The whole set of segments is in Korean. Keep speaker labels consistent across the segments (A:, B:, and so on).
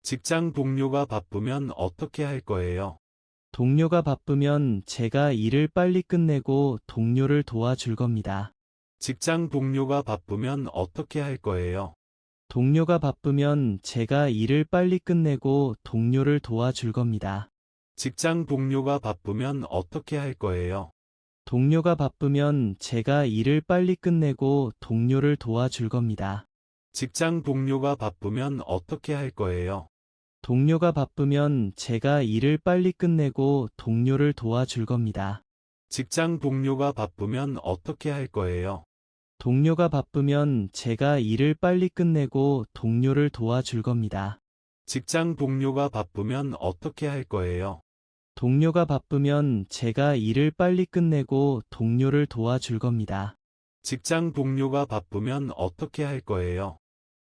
A: 직장 동료가 바쁘면 어떻게 할 거예요?
B: 동료가 바쁘면 제가 일을 빨리 끝내고 동료를 도와줄 겁니다.
A: 직장 동료가 바쁘면 어떻게 할 거예요?
B: 동료가 바쁘면 제가 일을 빨리 끝내고 동료를 도와줄 겁니다.
A: 직장 동료가 바쁘면 어떻게 할 거예요?
B: 동료가 바쁘면 제가 일을 빨리 끝내고 동료를 도와줄 겁니다.
A: 직장 동료가 바쁘면 어떻게 할 거예요?
B: 동료가 바쁘면 제가 일을 빨리 끝내고 동료를 도와줄 겁니다.
A: 직장 동료가 바쁘면 어떻게 할 거예요?
B: 동료가 바쁘면 제가 일을 빨리 끝내고 동료를 도와줄 겁니다.
A: 직장 동료가 바쁘면 어떻게 할 거예요?
B: 동료가 바쁘면 제가 일을 빨리 끝내고 동료를 도와줄 겁니다.
A: 직장 동료가 바쁘면 어떻게 할 거예요?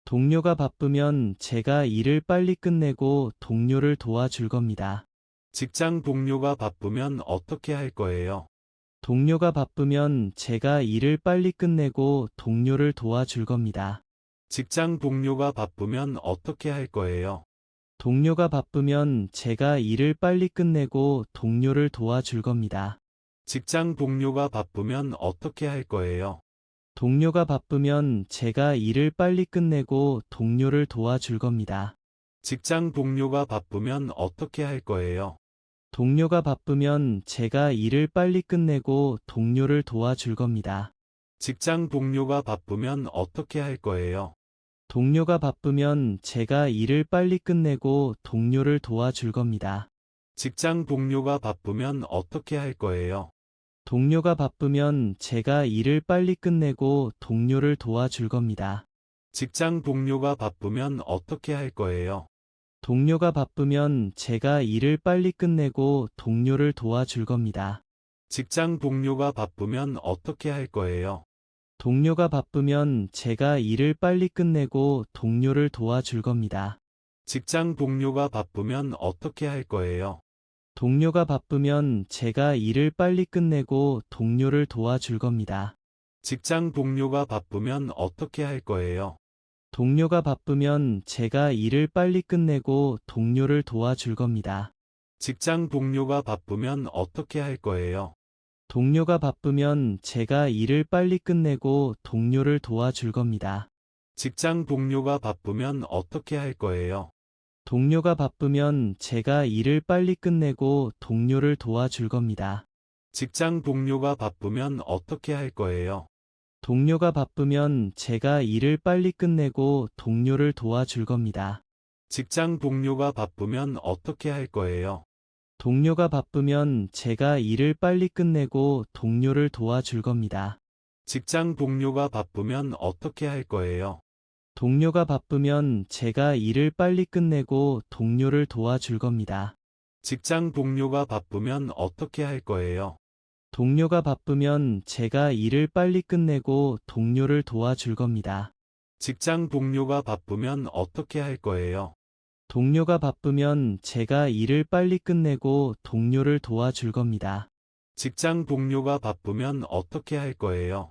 B: 동료가 바쁘면 제가 일을 빨리 끝내고 동료를 도와줄 겁니다.
A: 직장 동료가 바쁘면 어떻게 할 거예요?
B: 동료가 바쁘면 제가 일을 빨리 끝내고 동료를 도와줄 겁니다.
A: 직장 동료가 바쁘면 어떻게 할 거예요?
B: 동료가 바쁘면 제가 일을 빨리 끝내고 동료를 도와줄 겁니다.
A: 직장 동료가 바쁘면 어떻게 할 거예요?
B: 동료가 바쁘면 제가 일을 빨리 끝내고 동료를 도와줄 겁니다.
A: 직장 동료가 바쁘면 어떻게 할 거예요?
B: 동료가 바쁘면 제가 일을 빨리 끝내고 동료를 도와줄 겁니다.
A: 직장 동료가 바쁘면 어떻게 할 거예요?
B: 동료가 바쁘면 제가 일을 빨리 끝내고 동료를 도와줄 겁니다.
A: 직장 동료가 바쁘면 어떻게 할 거예요?
B: 동료가 바쁘면 제가 일을 빨리 끝내고 동료를 도와줄 겁니다.
A: 직장 동료가 바쁘면 어떻게 할 거예요?
B: 동료가 바쁘면 제가 일을 빨리 끝내고 동료를 도와줄 겁니다.
A: 직장 동료가 바쁘면 어떻게 할 거예요?
B: 동료가 바쁘면 제가 일을 빨리 끝내고 동료를 도와줄 겁니다.
A: 직장 동료가 바쁘면 어떻게 할 거예요?
B: 동료가 바쁘면 제가 일을 빨리 끝내고 동료를 도와줄 겁니다.
A: 직장 동료가 바쁘면 어떻게 할 거예요?
B: 동료가 바쁘면 제가 일을 빨리 끝내고 동료를 도와줄 겁니다.
A: 직장 동료가 바쁘면 어떻게 할 거예요?
B: 동료가 바쁘면 제가 일을 빨리 끝내고 동료를 도와줄 겁니다.
A: 직장 동료가 바쁘면 어떻게 할 거예요?
B: 동료가 바쁘면 제가 일을 빨리 끝내고 동료를 도와줄 겁니다.
A: 직장 동료가 바쁘면 어떻게 할 거예요?
B: 동료가 바쁘면 제가 일을 빨리 끝내고 동료를 도와줄 겁니다.
A: 직장 동료가 바쁘면 어떻게 할 거예요?
B: 동료가 바쁘면 제가 일을 빨리 끝내고 동료를 도와줄 겁니다.
A: 직장 동료가 바쁘면 어떻게 할 거예요?
B: 동료가 바쁘면 제가 일을 빨리 끝내고 동료를 도와줄 겁니다.
A: 직장 동료가 바쁘면 어떻게 할 거예요?
B: 동료가 바쁘면 제가 일을 빨리 끝내고 동료를 도와줄 겁니다.
A: 직장 동료가 바쁘면 어떻게 할 거예요?
B: 동료가 바쁘면 제가 일을 빨리 끝내고 동료를 도와줄 겁니다.
A: 직장 동료가 바쁘면 어떻게 할 거예요?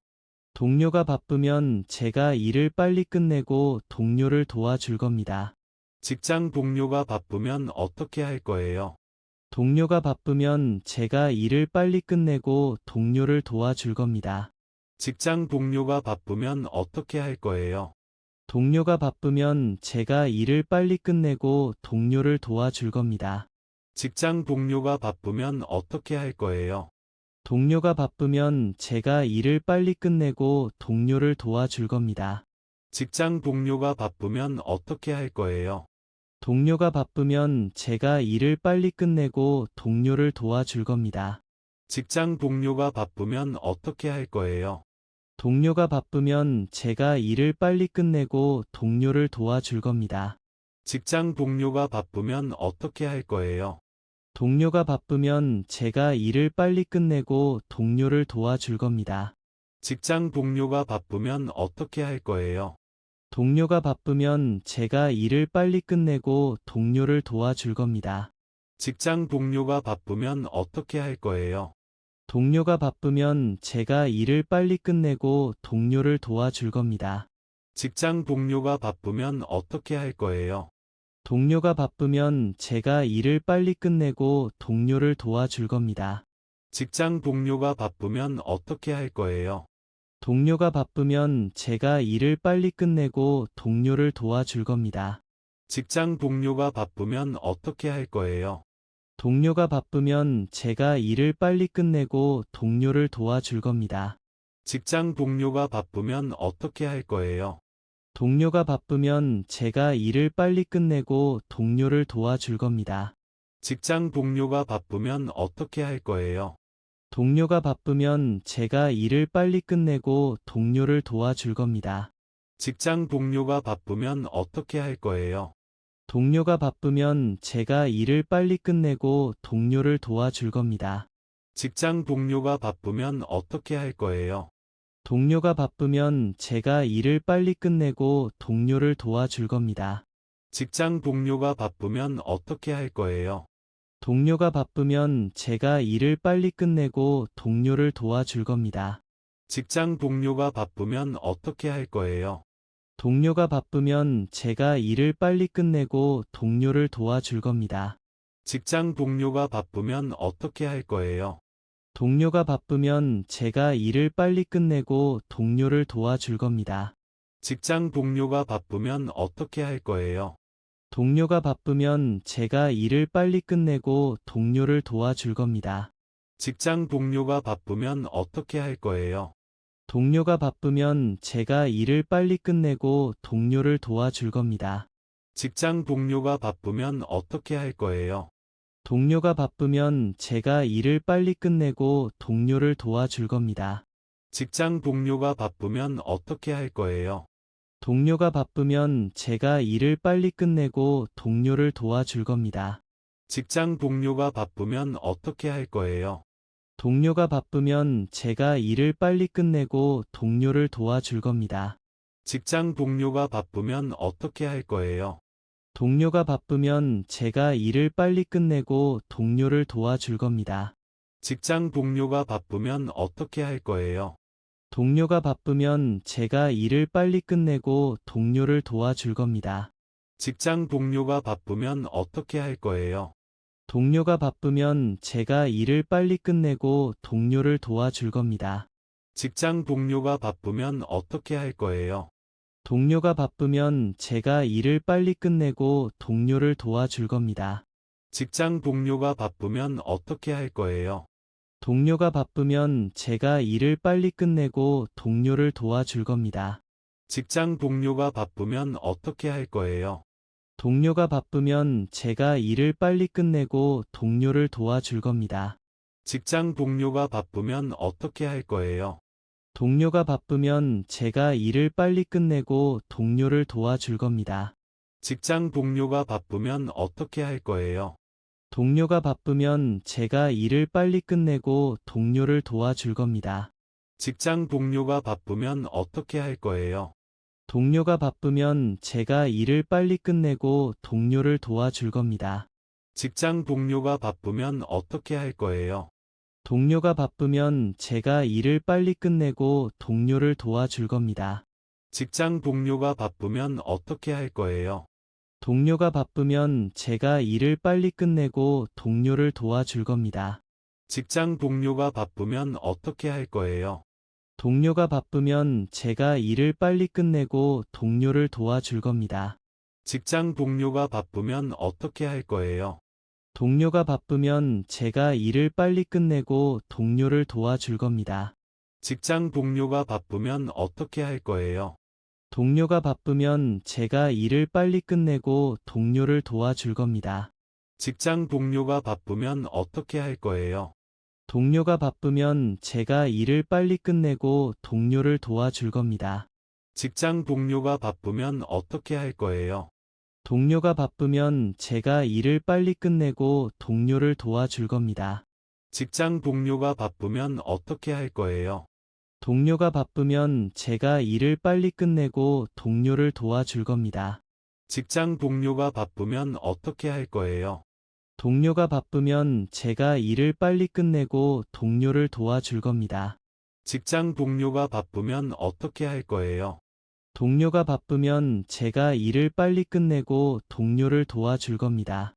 B: 동료가 바쁘면 제가 일을 빨리 끝내고 동료를 도와줄 겁니다.
A: 직장 동료가 바쁘면 어떻게 할 거예요?
B: 동료가 바쁘면 제가 일을 빨리 끝내고 동료를 도와줄 겁니다.
A: 직장 동료가 바쁘면 어떻게 할 거예요?
B: 동료가 바쁘면 제가 일을 빨리 끝내고 동료를 도와줄 겁니다.
A: 직장 동료가 바쁘면 어떻게 할 거예요?
B: 동료가 바쁘면 제가 일을 빨리 끝내고 동료를 도와줄 겁니다.
A: 직장 동료가 바쁘면 어떻게 할 거예요?
B: 동료가 바쁘면 제가 일을 빨리 끝내고 동료를 도와줄 겁니다.
A: 직장 동료가 바쁘면 어떻게 할 거예요?
B: 동료가 바쁘면 제가 일을 빨리 끝내고 동료를 도와줄 겁니다.
A: 직장 동료가 바쁘면 어떻게 할 거예요?
B: 동료가 바쁘면 제가 일을 빨리 끝내고 동료를 도와줄 겁니다.
A: 직장 동료가 바쁘면 어떻게 할 거예요?
B: 동료가 바쁘면 제가 일을 빨리 끝내고 동료를 도와줄 겁니다.
A: 직장 동료가 바쁘면 어떻게 할 거예요?
B: 동료가 바쁘면 제가 일을 빨리 끝내고 동료를 도와줄 겁니다.
A: 직장 동료가 바쁘면 어떻게 할 거예요?
B: 동료가 바쁘면 제가 일을 빨리 끝내고 동료를 도와줄 겁니다.
A: 직장 동료가 바쁘면 어떻게 할 거예요?
B: 동료가 바쁘면 제가 일을 빨리 끝내고 동료를 도와줄 겁니다.
A: 직장 동료가 바쁘면 어떻게 할 거예요?
B: 동료가 바쁘면 제가 일을 빨리 끝내고 동료를 도와줄 겁니다.
A: 직장 동료가 바쁘면 어떻게 할 거예요?
B: 동료가 바쁘면 제가 일을 빨리 끝내고 동료를 도와줄 겁니다.
A: 직장 동료가 바쁘면 어떻게 할 거예요?
B: 동료가 바쁘면 제가 일을 빨리 끝내고 동료를 도와줄 겁니다.
A: 직장 동료가 바쁘면 어떻게 할 거예요?
B: 동료가 바쁘면 제가 일을 빨리 끝내고 동료를 도와줄 겁니다.
A: 직장 동료가 바쁘면 어떻게 할 거예요?
B: 동료가 바쁘면 제가 일을 빨리 끝내고 동료를 도와줄 겁니다.
A: 직장 동료가 바쁘면 어떻게 할 거예요?
B: 동료가 바쁘면 제가 일을 빨리 끝내고 동료를 도와줄 겁니다.
A: 직장 동료가 바쁘면 어떻게 할 거예요?
B: 동료가 바쁘면 제가 일을 빨리 끝내고 동료를 도와줄 겁니다.
A: 직장 동료가 바쁘면 어떻게 할 거예요?
B: 동료가 바쁘면 제가 일을 빨리 끝내고 동료를 도와줄 겁니다.
A: 직장 동료가 바쁘면 어떻게 할 거예요?
B: 동료가 바쁘면 제가 일을 빨리 끝내고 동료를 도와줄 겁니다.
A: 직장 동료가 바쁘면 어떻게 할 거예요?
B: 동료가 바쁘면 제가 일을 빨리 끝내고 동료를 도와줄 겁니다.
A: 직장 동료가 바쁘면 어떻게 할 거예요?
B: 동료가 바쁘면 제가 일을 빨리 끝내고 동료를 도와줄 겁니다.
A: 직장 동료가 바쁘면 어떻게 할 거예요?
B: 동료가 바쁘면 제가 일을 빨리 끝내고 동료를 도와줄 겁니다.
A: 직장 동료가 바쁘면 어떻게 할 거예요?
B: 동료가 바쁘면 제가 일을 빨리 끝내고 동료를 도와줄 겁니다.
A: 직장 동료가 바쁘면 어떻게 할 거예요?
B: 동료가 바쁘면 제가 일을 빨리 끝내고 동료를 도와줄 겁니다.
A: 직장 동료가 바쁘면 어떻게 할 거예요?
B: 동료가 바쁘면 제가 일을 빨리 끝내고 동료를 도와줄 겁니다.
A: 직장 동료가 바쁘면 어떻게 할 거예요?
B: 동료가 바쁘면 제가 일을 빨리 끝내고 동료를 도와줄 겁니다.
A: 직장 동료가 바쁘면 어떻게 할 거예요?
B: 동료가 바쁘면 제가 일을 빨리 끝내고 동료를 도와줄 겁니다.
A: 직장 동료가 바쁘면 어떻게 할 거예요?
B: 동료가 바쁘면 제가 일을 빨리 끝내고 동료를 도와줄 겁니다.
A: 직장 동료가 바쁘면 어떻게 할 거예요?
B: 동료가 바쁘면 제가 일을 빨리 끝내고 동료를 도와줄 겁니다.
A: 직장 동료가 바쁘면 어떻게 할 거예요?
B: 동료가 바쁘면 제가 일을 빨리 끝내고 동료를 도와줄 겁니다.
A: 직장 동료가 바쁘면 어떻게 할 거예요?
B: 동료가 바쁘면 제가 일을 빨리 끝내고 동료를 도와줄 겁니다.
A: 직장 동료가 바쁘면 어떻게 할 거예요?
B: 동료가 바쁘면 제가 일을 빨리 끝내고 동료를 도와줄 겁니다.
A: 직장 동료가 바쁘면 어떻게 할 거예요?
B: 동료가 바쁘면 제가 일을 빨리 끝내고 동료를 도와줄 겁니다.
A: 직장 동료가 바쁘면 어떻게 할 거예요?
B: 동료가 바쁘면 제가 일을 빨리 끝내고 동료를 도와줄 겁니다.
A: 직장 동료가 바쁘면 어떻게 할 거예요?
B: 동료가 바쁘면 제가 일을 빨리 끝내고 동료를 도와줄 겁니다.
A: 직장 동료가 바쁘면 어떻게 할 거예요?
B: 동료가 바쁘면 제가 일을 빨리 끝내고 동료를 도와줄 겁니다.
A: 직장 동료가 바쁘면 어떻게 할 거예요?
B: 동료가 바쁘면 제가 일을 빨리 끝내고 동료를 도와줄 겁니다.
A: 직장 동료가 바쁘면 어떻게 할 거예요?
B: 동료가 바쁘면 제가 일을 빨리 끝내고 동료를 도와줄 겁니다.
A: 직장 동료가 바쁘면 어떻게 할 거예요?
B: 동료가 바쁘면 제가 일을 빨리 끝내고 동료를 도와줄 겁니다.
A: 직장 동료가 바쁘면 어떻게 할 거예요?
B: 동료가 바쁘면 제가 일을 빨리 끝내고 동료를 도와줄 겁니다.
A: 직장 동료가 바쁘면 어떻게 할 거예요?
B: 동료가 바쁘면 제가 일을 빨리 끝내고 동료를 도와줄 겁니다.
A: 직장 동료가 바쁘면 어떻게 할 거예요?
B: 동료가 바쁘면 제가 일을 빨리 끝내고 동료를 도와줄 겁니다.